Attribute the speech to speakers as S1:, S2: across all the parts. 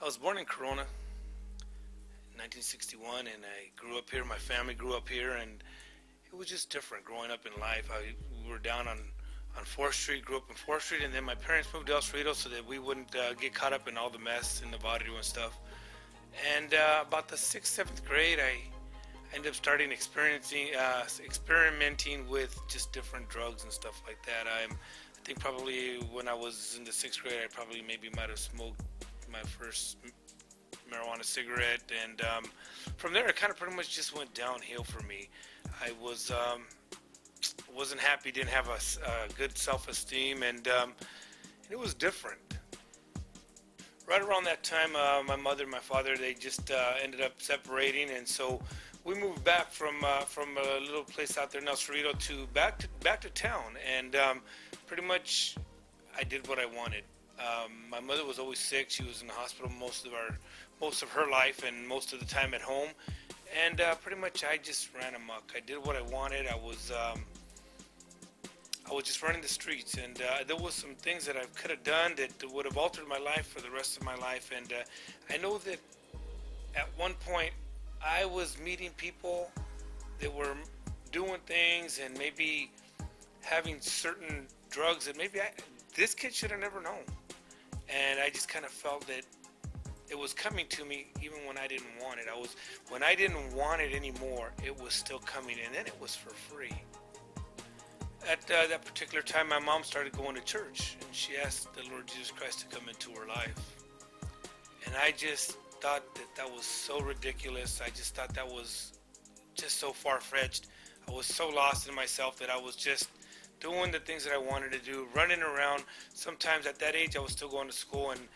S1: I was born in Corona in 1961, and I grew up here. My family grew up here, and it was just different growing up in life. We were down on 4th Street, grew up in 4th Street, and then my parents moved to El Cerrito so that we wouldn't get caught up in all the mess in the barrio and stuff. And about the 6th, 7th grade, I ended up starting experimenting with just different drugs and stuff like that. I think probably when I was in the 6th grade, I probably maybe might have smoked my first marijuana cigarette, and from there it kind of pretty much just went downhill for me. I wasn't happy, didn't have a good self-esteem, and it was different. Right around that time, my mother and my father, they just ended up separating, and so we moved back from a little place out there in El Cerrito to back to town, and pretty much I did what I wanted. My mother was always sick. She was in the hospital most of her life, and most of the time at home. And pretty much I just ran amok. I did what I wanted. I was just running the streets, and there was some things that I could have done that would have altered my life for the rest of my life. And I know that at one point I was meeting people that were doing things and maybe having certain drugs that maybe this kid should have never known. And I just kind of felt that it was coming to me even when I didn't want it. When I didn't want it anymore, it was still coming, and then it was for free. At that particular time, my mom started going to church, and she asked the Lord Jesus Christ to come into her life. And I just thought that was so ridiculous. I just thought that was just so far-fetched. I was so lost in myself that I was just doing the things that I wanted to do, running around. Sometimes at that age, I was still going to school, and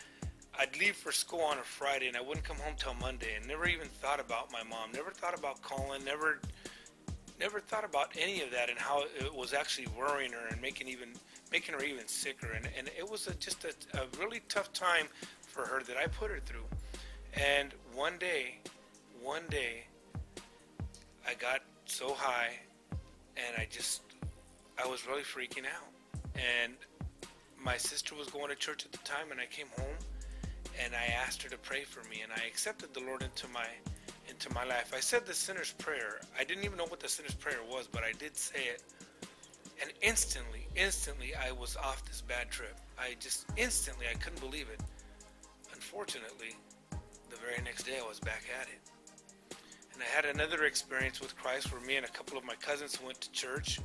S1: I'd leave for school on a Friday, and I wouldn't come home till Monday, and never even thought about my mom, never thought about calling, never thought about any of that and how it was actually worrying her and making her even sicker. And it was just a really tough time for her that I put her through. And one day, I got so high, and I was really freaking out. And my sister was going to church at the time, and I came home, and I asked her to pray for me, and I accepted the Lord into my life. I said the sinner's prayer. I didn't even know what the sinner's prayer was, but I did say it. And instantly, I was off this bad trip. I couldn't believe it. Unfortunately, the very next day I was back at it. And I had another experience with Christ where me and a couple of my cousins went to church,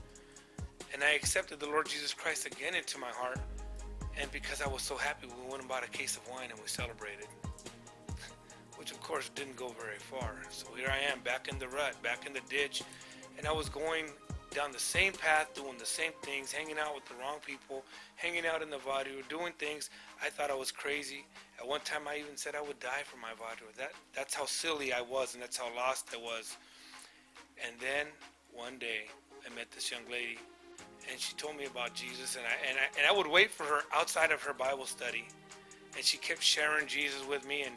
S1: and I accepted the Lord Jesus Christ again into my heart. And because I was so happy, we went and bought a case of wine and we celebrated, which of course didn't go very far. So here I am, back in the rut, back in the ditch, and I was going down the same path, doing the same things, hanging out with the wrong people, hanging out in the barrio, doing things. I thought I was crazy. At one time I even said I would die for my barrio. That's how silly I was, and that's how lost I was. And then one day I met this young lady, and she told me about Jesus, and I would wait for her outside of her Bible study, and she kept sharing Jesus with me, and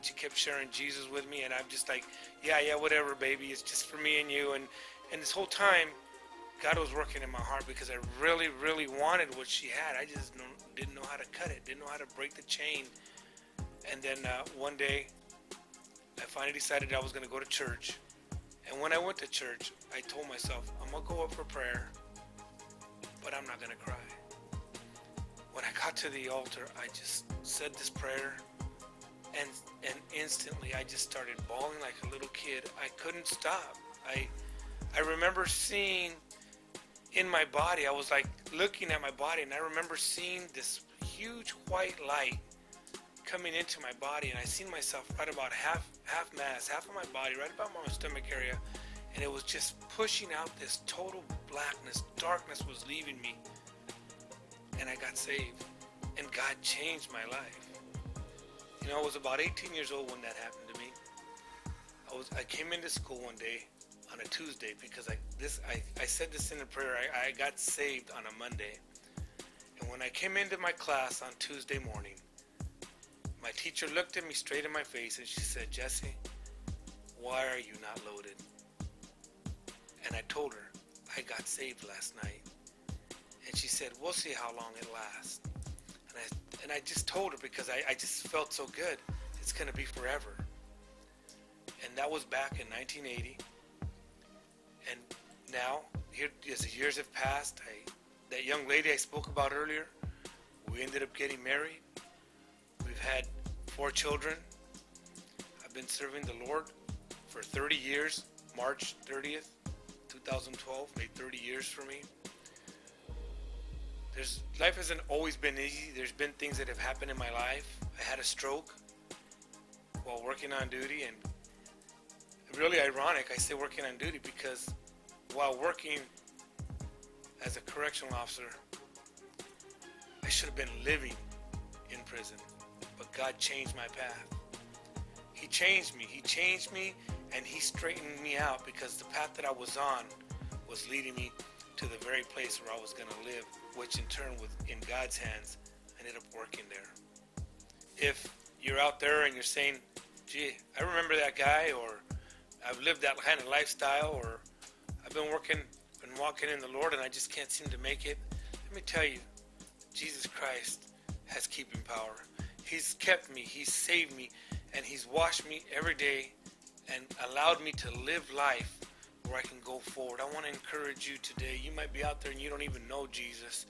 S1: I'm just like, yeah, whatever, baby, it's just for me and you. And this whole time, God was working in my heart because I really, really wanted what she had. I just didn't know how to cut it, didn't know how to break the chain. And then one day, I finally decided I was going to go to church. And when I went to church, I told myself, I'm going to go up for prayer, but I'm not going to cry. When I got to the altar, I just said this prayer, and instantly I just started bawling like a little kid. I couldn't stop. I remember seeing in my body, I was like looking at my body, and I remember seeing this huge white light coming into my body, and I seen myself right about half mass, half of my body, right about my stomach area, and it was just pushing out this total blackness. Darkness was leaving me, and I got saved, and God changed my life. You know, I was about 18 years old when that happened to me. I came into school one day on a Tuesday because I said this in a prayer. I got saved on a Monday, and when I came into my class on Tuesday morning, my teacher looked at me straight in my face, and she said, Jesse, why are you not loaded? And I told her, I got saved last night. And she said, we'll see how long it lasts. And I just told her because I just felt so good. it's going to be forever. And that was back in 1980. And now, here, as the years have passed, that young lady I spoke about earlier, we ended up getting married. We've had 4 children. I've been serving the Lord for 30 years. March 30th, 2012 made 30 years for me. Life hasn't always been easy. There's been things that have happened in my life. I had a stroke while working on duty, and really ironic I say working on duty because while working as a correctional officer, I should have been living in prison, but God changed my path. He changed me, and He straightened me out because the path that I was on was leading me to the very place where I was going to live, which in turn was in God's hands. I ended up working there. If you're out there and you're saying, gee, I remember that guy, or I've lived that kind of lifestyle, or I've been working and walking in the Lord and I just can't seem to make it, let me tell you, Jesus Christ has keeping power. He's kept me, He's saved me, and He's washed me every day and allowed me to live life where I can go forward. I want to encourage you today. You might be out there and you don't even know Jesus.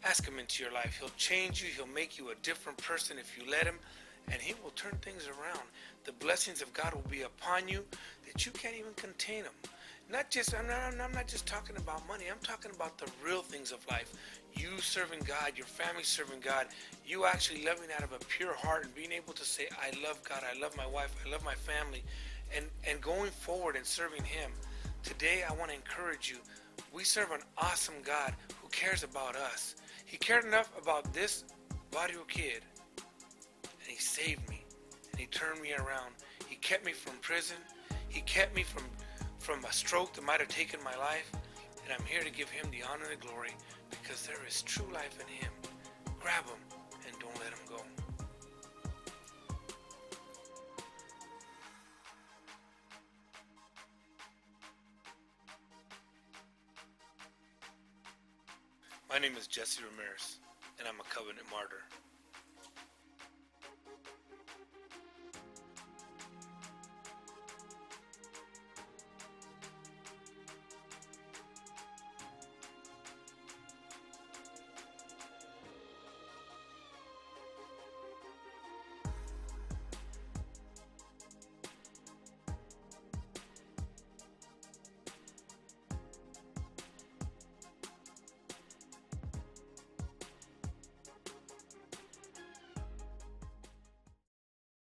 S1: Ask Him into your life. He'll change you. He'll make you a different person if you let Him, and He will turn things around. The blessings of God will be upon you that you can't even contain them. I'm not just talking about money. I'm talking about the real things of life. You serving God, your family serving God, you actually living out of a pure heart and being able to say, I love God, I love my wife, I love my family, and going forward and serving Him. Today, I want to encourage you. We serve an awesome God who cares about us. He cared enough about this barrio kid, and He saved me, and He turned me around. He kept me from prison. He kept me from a stroke that might have taken my life, and I'm here to give Him the honor and the glory because there is true life in Him. Grab Him and don't let Him go. My name is Jesse Ramirez, and I'm a covenant martyr.